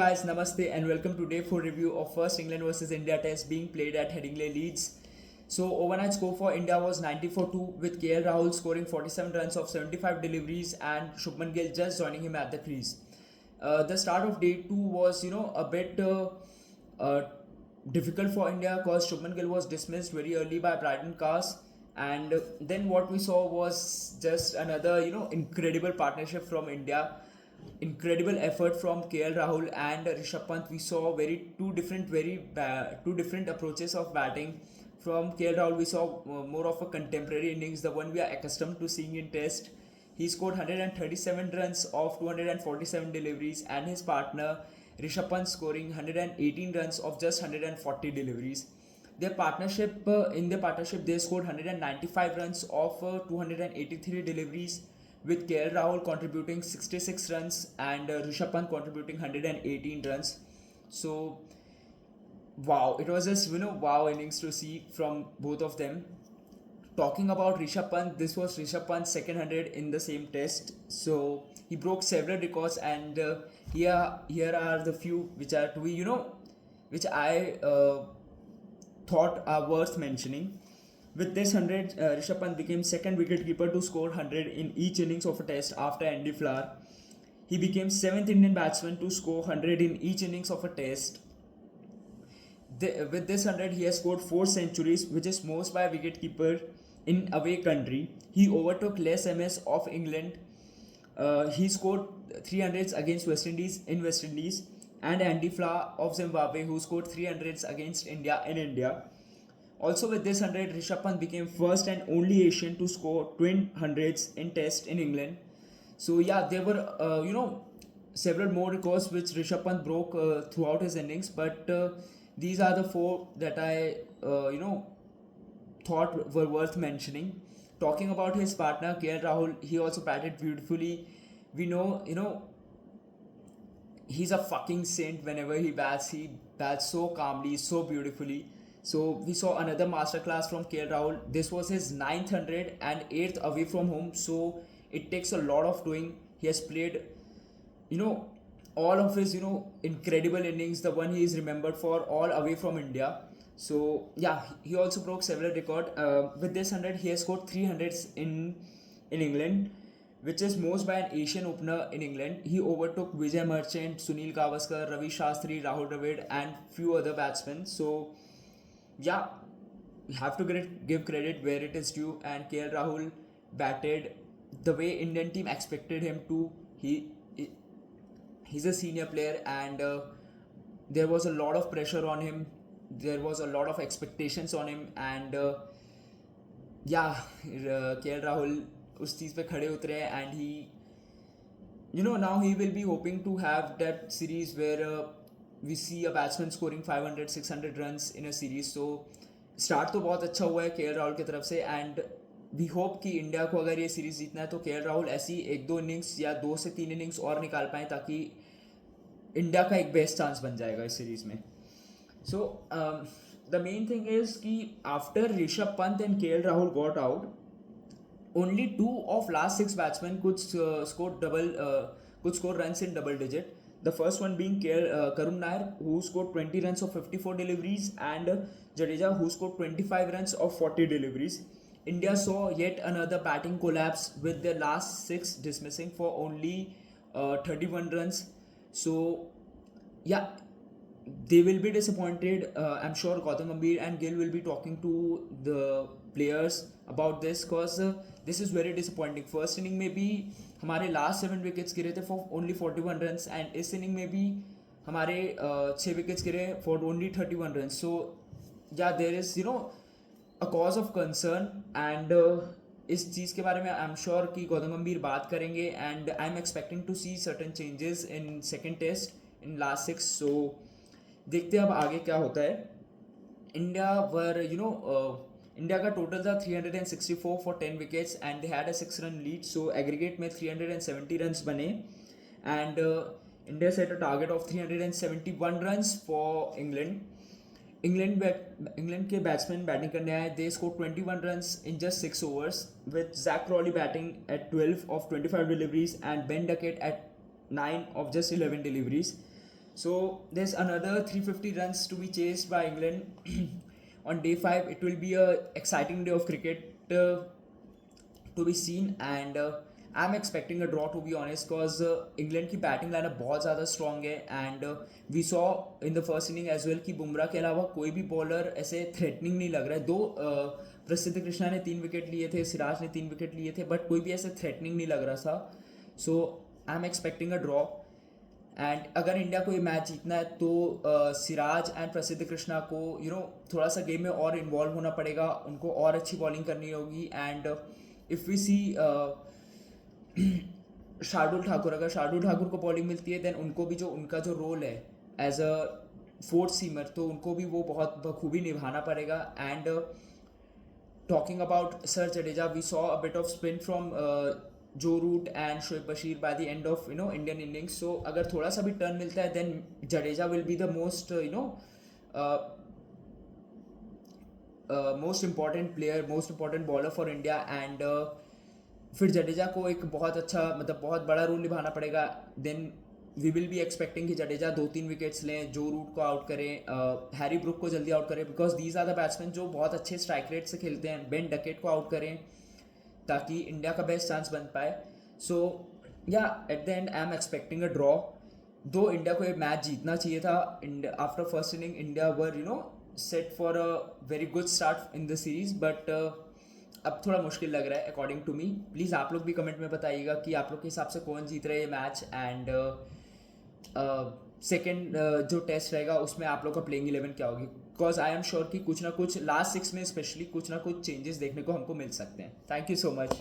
guys, Namaste and welcome to day 4 review of first England versus India test being played at Headingley, Leeds. So overnight score for India was 94-2 with KL Rahul scoring 47 runs of 75 deliveries and Shubman Gill just joining him at the crease. The start of day 2 was a bit uh, difficult for India because Shubman Gill was dismissed very early by Brydon Cars, and then what we saw was just another incredible partnership from India, incredible effort from KL Rahul and Rishabh Pant. We saw two different approaches of batting. From KL Rahul, we saw more of a contemporary innings, the one we are accustomed to seeing in Test. He scored 137 runs of 247 deliveries, and his partner Rishabh Pant scoring 118 runs of just 140 deliveries. In their partnership, they scored 195 runs of 283 deliveries, with KL Rahul contributing 66 runs and Rishabh Pant contributing 118 runs. So, wow, it was just wow innings to see from both of them. Talking about Rishabh Pant, this was Rishabh Pant's second 100 in the same test. So he broke several records, and here are the few which are to be which I thought are worth mentioning. With this 100, Rishabh Pant became second wicketkeeper to score 100 in each innings of a test after Andy Flower. He became 7th Indian batsman to score 100 in each innings of a test. With this 100, he has scored 4 centuries, which is most by a wicketkeeper in away country. He overtook Les MS of England. He scored 300s against West Indies in West Indies, and Andy Flower of Zimbabwe, who scored 300s against India in India. Also, with this 100, Rishabh Pant became first and only Asian to score twin hundreds in Test in England. So yeah, there were several more records which Rishabh Pant broke throughout his innings, but these are the 4 that I thought were worth mentioning. Talking about his partner KL Rahul, he also batted beautifully. We know he's a fucking saint. Whenever he bats so calmly, so beautifully. So we saw another masterclass from KL Rahul. This was his 900 and 8th away from home. So it takes a lot of doing. He has played, all of his, incredible innings, the one he is remembered for, all away from India. So yeah, he also broke several records. With this 100, he has scored 300s in England, which is most by an Asian opener in England. He overtook Vijay Merchant, Sunil Gavaskar, Ravi Shastri, Rahul Dravid, and few other batsmen. So yeah, you have to give credit where it is due, and KL Rahul batted the way Indian team expected him to. He's a senior player, and there was a lot of pressure on him. There was a lot of expectations on him, and KL Rahul उस चीज़ पे खड़े उतरे, and he now he will be hoping to have that series where we see a batsman scoring 500 600 runs in a series. So start तो बहुत अच्छा हुआ है KL Rahul की तरफ से, and we hope कि इंडिया को अगर ये सीरीज जीतना है तो KL राहुल ऐसी 1-2 इनिंग्स या 2 से 3 इनिंग्स और निकाल पाएँ, ताकि इंडिया का एक बेस्ट चांस बन जाएगा इस सीरीज में. So the main thing is कि after Rishabh Pant and KL Rahul got out, only 2 of last 6 batsmen could score runs in double digit. The first one being Karun Nair, who scored 20 runs of 54 deliveries, and Jadeja, who scored 25 runs of 40 deliveries. India saw yet another batting collapse, with their last 6 dismissing for only 31 runs. So yeah, they will be disappointed. I'm sure Gautam Gambhir and Gill will be talking to the players about this, because this is very disappointing. First inning में भी हमारे last 7 wickets गिरे थे for only 41 runs, and इस inning में भी हमारे 6 wickets गिरे for only 31 runs. So yeah, there is a cause of concern, and इस चीज़ के बारे में आई एम श्योर कि गौतम गंभीर बात करेंगे, and I am expecting to see certain changes in second test in last 6. So देखते हैं अब आगे क्या होता है. इंडिया का टोटल था 364 for 10 wickets, and they had a 6 run lead. So aggregate में 370 रन्स बने, and India set a target of 371 runs for England. England के बैट्समैन बैटिंग करने आए. They score 21 runs in just 6 overs, with Zach Crawley batting at 12 of 25 deliveries and Ben Duckett at 9 of just 11 deliveries. So there's another 350 runs to be chased by England on day 5. It will be a exciting day of cricket to be seen, and I'm expecting a draw, to be honest, because England की batting lineup बहुत ज़्यादा strong है. And we saw in the first inning as well कि बुमराह के अलावा कोई भी bowler ऐसे थ्रेटनिंग नहीं लग रहा है. दो प्रसिद्ध कृष्णा ने 3 विकेट लिए थे, सिराज ने 3 विकेट लिए थे, बट कोई भी ऐसे थ्रेटनिंग नहीं लग रहा था. So I am expecting a draw. And अगर इंडिया को ये मैच जीतना है तो सिराज एंड प्रसिद्ध कृष्णा को थोड़ा सा गेम में और इन्वॉल्व होना पड़ेगा, उनको और अच्छी बॉलिंग करनी होगी. एंड इफ़ वी सी शार्दुल ठाकुर, अगर शार्दुल ठाकुर को बॉलिंग मिलती है देन उनको भी जो उनका जो रोल है एज अ फोर्थ सीमर, तो उनको भी वो बहुत बखूबी निभाना पड़ेगा. And talking about sir Jadeja, we saw a bit of spin from Joe Root and Shoaib Bashir by the end of Indian innings. So अगर थोड़ा सा भी टर्न मिलता है then Jadeja will be the most most important player, most important bowler for India. And फिर जडेजा को एक बहुत अच्छा, मतलब बहुत बड़ा रोल निभाना पड़ेगा. Then we will be expecting कि जडेजा 2-3 विकेट्स लें, जो रूट को आउट करें, हैरी ब्रुक को जल्दी आउट करें, because these are the batsman जो बहुत अच्छे स्ट्राइक रेट से खेलते हैं. बेन डकेट को आउट करें ताकि इंडिया का बेस्ट चांस बन पाए. सो या at the end I am expecting a draw. दो इंडिया को ये मैच जीतना चाहिए था. After first inning India were set for a very good start in the series, but अब थोड़ा मुश्किल लग रहा है अकॉर्डिंग टू मी. प्लीज़ आप लोग भी कमेंट में बताइएगा कि आप लोग के हिसाब से कौन जीत रहे हैं ये मैच. एंड सेकेंड जो टेस्ट रहेगा उसमें आप लोग का प्लेइंग 11 क्या होगी, बिकॉज आई एम श्योर कि कुछ ना कुछ लास्ट 6 में स्पेशली कुछ ना कुछ चेंजेस देखने को हमको मिल सकते हैं. Thank you so much.